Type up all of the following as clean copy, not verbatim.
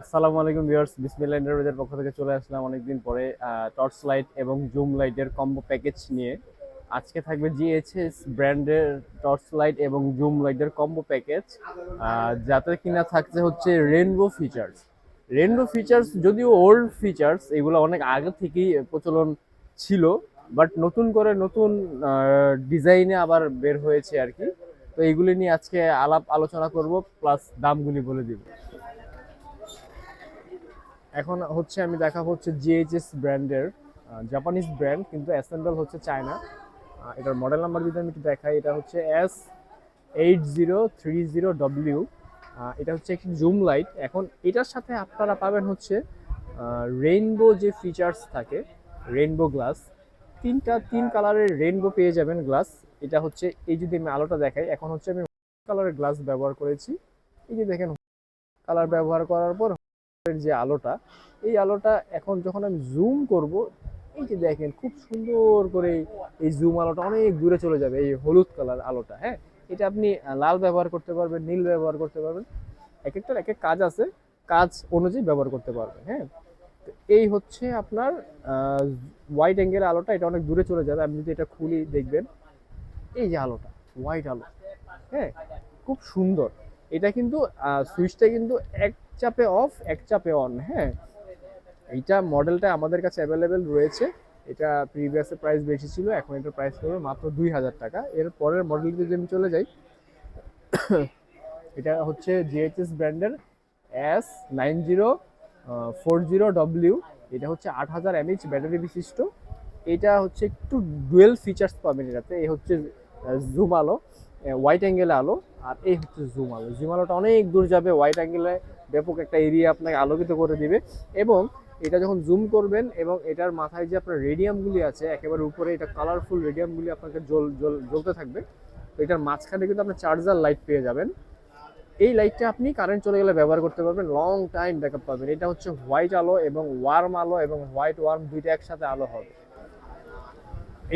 আসসালামু আলাইকুম ভিউয়ার্স, বিসমিল্লাহ এন্টারপ্রাইজের পক্ষ থেকে চলে আসলাম অনেকদিন পরে টর্চ লাইট এবং জুম লাইটের কম্বো প্যাকেজ নিয়ে। আজকে থাকবে জিএইচএস ব্র্যান্ডের টর্চ লাইট এবং জুম লাইটের কম্বো প্যাকেজ, যাতে কিনা থাকছে হচ্ছে রেইনবো ফিচার্স। রেইনবো ফিচার্স যদিও ওল্ড ফিচার্স, এগুলো অনেক আগে থেকেই প্রচলন ছিল, বাট নতুন করে নতুন ডিজাইনে আবার বের হয়েছে আর কি। তো এইগুলি নিয়ে আজকে আলাপ আলোচনা করব, প্লাস দামগুলি বলে দিব। এখন হচ্ছে আমি দেখাবো হচ্ছে জিএইচএস ব্র্যান্ডের, জাপানিজ ব্র্যান্ড কিন্তু অ্যাসেম্বল হচ্ছে চায়না। এটার মডেল নাম্বার যদি আমি একটু দেখাই, এটা হচ্ছে S8030W। এটা হচ্ছে একটি জুম লাইট। এখন এটার সাথে আপনারা পাবেন হচ্ছে রেইনবো যে ফিচার্স থাকে, রেইনবো গ্লাস। তিন কালারের রেইনবো পেয়ে যাবেন গ্লাস। এটা হচ্ছে, এই যদি আমি আলোটা দেখাই, এখন হচ্ছে আমি কালারের গ্লাস ব্যবহার করেছি। এই যে দেখেন, কালার ব্যবহার করার পর যে আলোটা, এই আলোটা এখন যখন আমি জুম করব, এই যে দেখেন খুব সুন্দর করে এই জুম আলোটা অনেক দূরে চলে যাবে। এই হলুদ কালার আলোটা, হ্যাঁ, এটা আপনি লাল ব্যবহার করতে পারবেন, নীল ব্যবহার করতে পারবেন। এক একটার এক এক কাজ আছে, কাজ অনুযায়ী ব্যবহার করতে পারবেন। হ্যাঁ, তো এই হচ্ছে আপনার হোয়াইট অ্যাঙ্গেল আলোটা, এটা অনেক দূরে চলে যাবে। আপনি যদি এটা খুলি দেখবেন, এই যে আলোটা, হোয়াইট আলো, হ্যাঁ, খুব সুন্দর। এটা কিন্তু সুইচটা কিন্তু এক চাপে অফ, এক চাপে অন। হ্যাঁ, এইটা মডেলটা আমাদের কাছে অ্যাভেলেবেল রয়েছে। এটা প্রিভিয়াসে প্রাইস বেশি ছিল, এখন এটার প্রাইস পড়বে মাত্র 2000 টাকা। এর পরের মডেল যদি আমি চলে যাই, এটা হচ্ছে জিএইচএস ব্র্যান্ডের S9040W। এটা হচ্ছে 8000 mAh ব্যাটারি বিশিষ্ট। এটা হচ্ছে একটু ডুয়েল ফিচার্স পাবেন এটাতে। এই হচ্ছে জুম আলো, হোয়াইট অ্যাঙ্গেলে আলো, আর এই হচ্ছে জুম আলো। জুম আলোটা অনেক দূর যাবে, হোয়াইট অ্যাঙ্গেলে ব্যাপক একটা এরিয়া আপনাকে আলোকিত করে দিবে। এবং এটা যখন জুম করবেন এবং এটার মাথায় যে আপনার রেডিয়ামগুলি আছে একেবারে উপরে, এটা কালারফুল রেডিয়ামগুলি আপনাকে জ্বলতে থাকবে। তো এটার মাঝখানে কিন্তু আপনি চার্জার লাইট পেয়ে যাবেন। এই লাইটটা আপনি কারেন্ট চলে গেলে ব্যবহার করতে পারবেন, লং টাইম ব্যাকআপ পাবেন। এটা হচ্ছে হোয়াইট আলো এবং ওয়ার্ম আলো, এবং হোয়াইট ওয়ার্ম দুইটা একসাথে আলো হবে।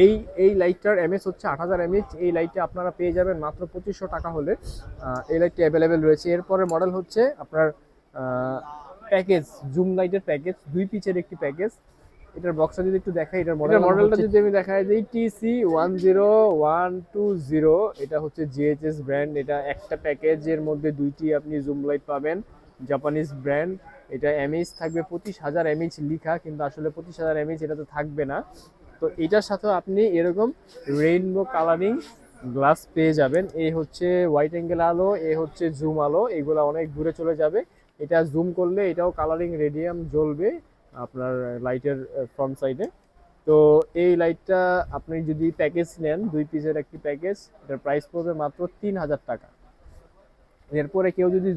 এই এই লাইটটার এমএস হচ্ছে 8000 mAh। এই লাইটটা আপনারা পেয়ে যাবেন মাত্র 2500 টাকা হলে। এই লাইটটি অ্যাভেলেবেল রয়েছে। এরপরে মডেল হচ্ছে আপনার প্যাকেজ, জুম লাইটের প্যাকেজ, 2 পিচের একটি প্যাকেজ। এটার বক্সটা যদি একটু দেখাই, এটার মডেলটা যদি আমি দেখাই দিই, TC10120। এটা হচ্ছে জিএইচএস ব্র্যান্ড। এটা একটা প্যাকেজের মধ্যে দুইটি আপনি জুম লাইট পাবেন, জাপানিজ ব্র্যান্ড। এটা এমএইচ থাকবে 25000 mAh লিখা, কিন্তু আসলে 25000 mAh এটাতে থাকবে না। তো এটার সাথেও আপনি এরকম রেইনবো কালারিং গ্লাস পেয়ে যাবেন। এই হচ্ছে হোয়াইট অ্যাঙ্গেল আলো, এই হচ্ছে জুম আলো, এগুলো অনেক দূরে চলে যাবে। এটা জুম করলে এটাও কালারিং রেডিয়াম জ্বলবে আপনার লাইটের ফ্রন্ট সাইডে। তো এই লাইটটা আপনি যদি প্যাকেজ নেন, 2 পিসের একটি প্যাকেজ, এটার প্রাইস পড়বে মাত্র 3000 টাকা। এরপরে কেউ যদি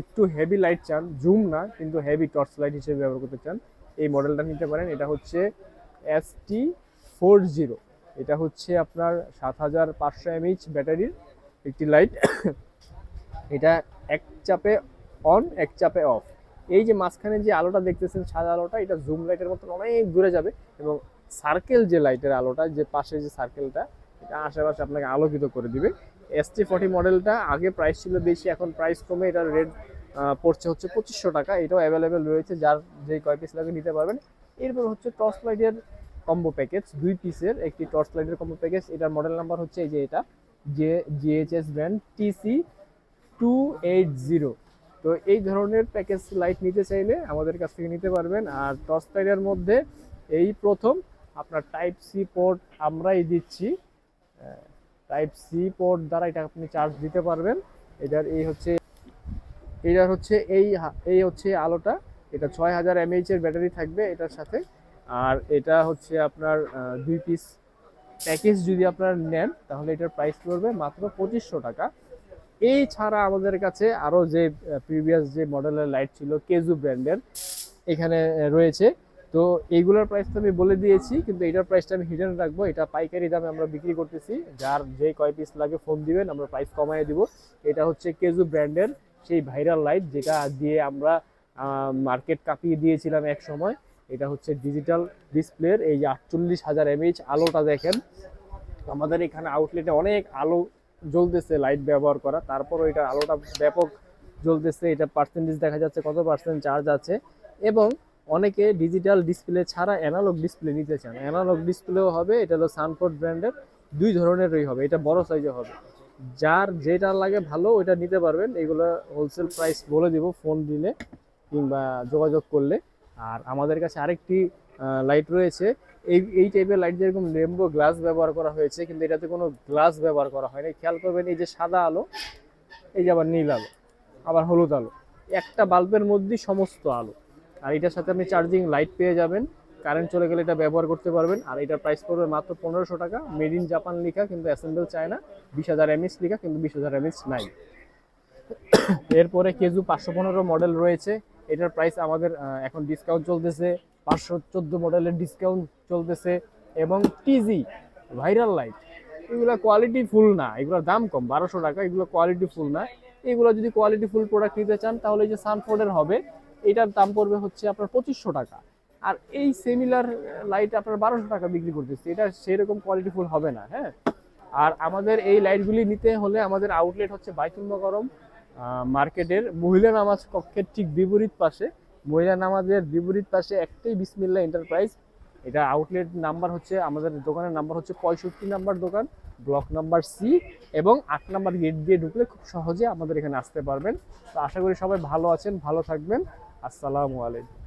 একটু হেভি লাইট চান, জুম না কিন্তু হেভি টর্চ লাইট হিসেবে ব্যবহার করতে চান, এই মডেলটা নিতে পারেন। এটা হচ্ছে ST40। এটা হচ্ছে আপনার 7500 mAh ব্যাটারির একটি লাইট। এটা এক চাপে অন, এক চাপে অফ। এই যে মাঝখানে যে আলোটা দেখতেছেন, সাদা আলোটা, এটা জুম লাইটের মতন অনেক দূরে যাবে। এবং সার্কেল যে লাইটের আলোটা, যে পাশে যে সার্কেলটা, এটা আশেপাশে আপনাকে আলোকিত করে দিবে। ST40 মডেলটা আগে প্রাইস ছিল বেশি, এখন প্রাইস কমে এটার রেট পড়ছে হচ্ছে 2500 টাকা। এটাও অ্যাভেলেবেল রয়েছে, যার যে কয় পিস লাগে নিতে পারবেন। এরপর হচ্ছে টর্চ লাইটের কম্বো প্যাকেজ, 2 পিসের একটি টর্চ লাইটের কম্বো প্যাকেজ। এটার মডেল নাম্বার হচ্ছে এই যে, এটা যে জিএইচএস ব্র্যান্ড TC280। তো এই ধরনের প্যাকেজ লাইট নিতে চাইলে আমাদের কাছ থেকে নিতে পারবেন। আর টর্চ লাইটের মধ্যে এই প্রথম আপনার টাইপ সি পোর্ট আমরাই দিচ্ছি। টাইপ সি পোর্ট দ্বারা এটা আপনি চার্জ দিতে পারবেন। এটার হচ্ছে এই হচ্ছে আলোটা। এটা 6000 mAh এর ব্যাটারি থাকবে এটার সাথে। আর এটা হচ্ছে আপনার 2 পিস প্যাকেজ যদি আপনারা নেন, তাহলে এটার প্রাইস পড়বে মাত্র 2500 টাকা। এই ছাড়া আমাদের কাছে আরো যে প্রিভিয়াস যে মডেলের লাইট ছিল কেজু ব্র্যান্ডের, এখানে রয়েছে। তো এইগুলোর প্রাইস তো আমি বলে দিয়েছি, কিন্তু এটার প্রাইসটা আমি হিডেন রাখবো। এটা পাইকারি দামে আমরা বিক্রি করতেছি, যার যে কয় পিস লাগে ফোন দিবেন, আমরা প্রাইস কমায় দিব। এটা হচ্ছে কেজু ব্র্যান্ডের সেই ভাইরাল লাইট, যেটা দিয়ে আমরা মার্কেট কাঁপিয়ে দিয়েছিলাম এক সময়। এটা হচ্ছে ডিজিটাল ডিসপ্লের এই যে 48000 mAh আলোটা দেখেন। আমাদের এখানে আউটলেটে অনেক আলো জ্বলতেছে লাইট ব্যবহার করা, তারপরও এটা আলোটা ব্যাপক জ্বলতেছে, এটা পার্সেন্টেজ দেখা যাচ্ছে কত পার্সেন্ট চার্জ আছে। এবং অনেকে ডিজিটাল ডিসপ্লে ছাড়া অ্যানালগ ডিসপ্লে নিতে চান, অ্যানালগ ডিসপ্লেও হবে। এটা হলো সানফোর্ড ব্র্যান্ডের, দুই ধরনেরই হবে, এটা বড় সাইজে হবে। যার যেটা লাগে ভালো ওইটা নিতে পারবেন। এগুলো হোলসেল প্রাইস বলে দিব ফোন দিলে কিংবা যোগাযোগ করলে। আর আমাদের কাছে আরেকটি লাইট রয়েছে, এই টাইপের লাইট যেরকম রেনবো গ্লাস ব্যবহার করা হয়েছে, কিন্তু এটাতে কোনো গ্লাস ব্যবহার করা হয়নি। খেয়াল করবেন এই যে সাদা আলো, এই যে আবার নীল আলো, আবার হলুদ আলো, একটা বাল্বের মধ্যেই সমস্ত আলো। আর এটার সাথে আপনি চার্জিং লাইট পেয়ে যাবেন, কারেন্ট চলে গেলে এটা ব্যবহার করতে পারবেন। আর এটার প্রাইস পড়বে মাত্র 1500 টাকা। মেড ইন জাপান লেখা, কিন্তু অ্যাসেম্বল চায় না। 20,000 mAh লেখা, কিন্তু 20,000 mAh নাই। এরপরে কেজু 515 মডেল রয়েছে। এটার প্রাইস আমাদের এখন ডিসকাউন্ট চলতেছে, 514 মডেলের ডিসকাউন্ট চলতেছে। এবং টিজি ভাইরাল লাইট, এগুলো কোয়ালিটি ফুল না, এগুলোর দাম কম, 1200 টাকা। এগুলো কোয়ালিটি ফুল না। এগুলো যদি কোয়ালিটি ফুল প্রোডাক্ট নিতে চান তাহলে এই যে সানফোর্ডের হবে, এটার দাম পড়বে হচ্ছে আপনার 2500 টাকা। আর এই সিমিলার লাইট আপনার 1200 টাকা বিক্রি করতেছে, এটা সেরকম কোয়ালিটি ফুল হবে না। হ্যাঁ, আর আমাদের এই লাইটগুলি নিতে হলে আমাদের আউটলেট হচ্ছে বাইতুল মোকাররম মার্কেটের মহিলা নামাজ কক্ষের ঠিক বিপরীত পাশে, মহিলা নামাজের বিপরীত পাশে একটাই বিসমিল্লাহ এন্টারপ্রাইজ। এটা আউটলেট নাম্বার হচ্ছে, আমাদের দোকানের নাম্বার হচ্ছে 65 নাম্বার দোকান, ব্লক নাম্বার সি, এবং 8 নাম্বার গেট দিয়ে ঢুকলে খুব সহজে আমাদের এখানে আসতে পারবেন। তো আশা করি সবাই ভালো আছেন, ভালো থাকবেন। আসসালামু আলাইকুম।